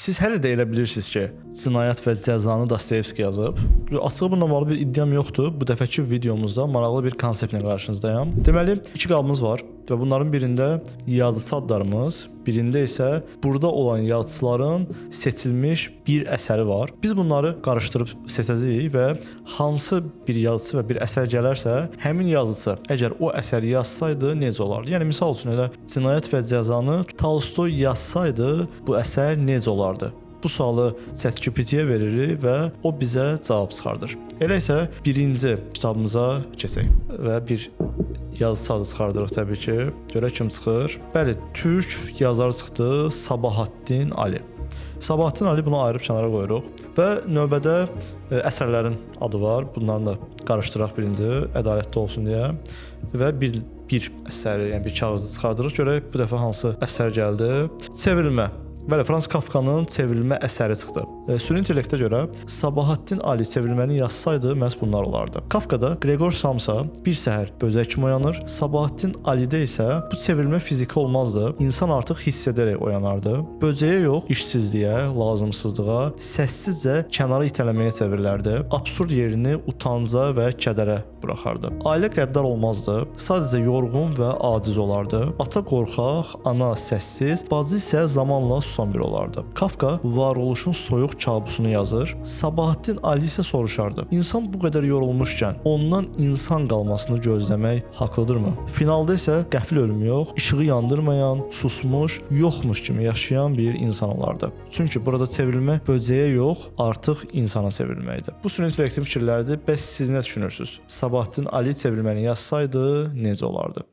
Siz hələ də elə bilirsiniz ki, Cinayət və Cəzanı Dostoyevski yazıb. Açığı bununla bağlı bir iddiam yoxdur. Bu dəfəki videomuzda maraqlı bir konseptlə qarşınızdayam. Deməli, iki qabımız var və bunların birində yazıçı adlarımız, birində isə burada olan yazıçıların seçilmiş bir əsəri var. Biz bunları qarışdırıb seçəcəyik və hansı bir yazıçı və bir əsər gələrsə, həmin yazıçı əgər o əsəri yazsaydı necə olardı? Yəni misal üçün elə Cinayət və Cəzanı Tolstoy yazsaydı bu əsər necə olardı? Bu sualı ChatGPT-yə veririk və o bizə cavab çıxardır. Elə isə birinci kitabımıza keçək və bir yazıçı adı çıxardırıq təbii ki. Görək kim çıxır. Bəli, türk yazarı çıxdı, Sabahattin Ali. Sabahattin Ali bunu ayırıb kənara qoyuruq və növbədə əsərlərin adı var. Bunları da qarışdıraq birinci, ədalətli olsun deyə və bir əsəri, yəni bir kağızı çıxardırıq. Görək bu dəfə hansı əsər gəldi. Çevrilmə. Bəli, Franz Kafkanın çevrilmə əsəri çıxdı. Süni intellektə görə Sabahattin Ali çevrilməni yazsaydı məhz bunlar olardı. Kafkada Qregor Samsa bir səhər bözək kimi oyanır. Sabahattin Alidə isə bu çevrilmə fiziki olmazdı. İnsan artıq hiss edərək oyanardı. Böcəyə yox, işsizliyə, lazımsızlığa, səssizcə kənara itələməyə çevrilərdi. Absurd yerini utanca və kədərə buraxardı. Ailə qəddar olmazdı. Sadəcə yorğun və aciz olardı. Ata qorxaq, ana səssiz, bacı isə zamanla susan biri olardı. Kafka varoluşun soyuq kabusunu yazır. Sabahattin Ali isə soruşardı. İnsan bu qədər yorulmuşkən ondan insan qalmasını gözləmək haqlıdırmı? Finalda isə qəfil ölüm yox, işığı yandırmayan, susmuş, yoxmuş kimi yaşayan bir insan olardı. Çünki burada çevrilmə böcəyə yox, artıq insana çevrilməkdir. Bu süni intellektin fikirləridir. Bəs siz nə düşünürsünüz? Sabahattin Ali çevrilməni yazsaydı necə olardı?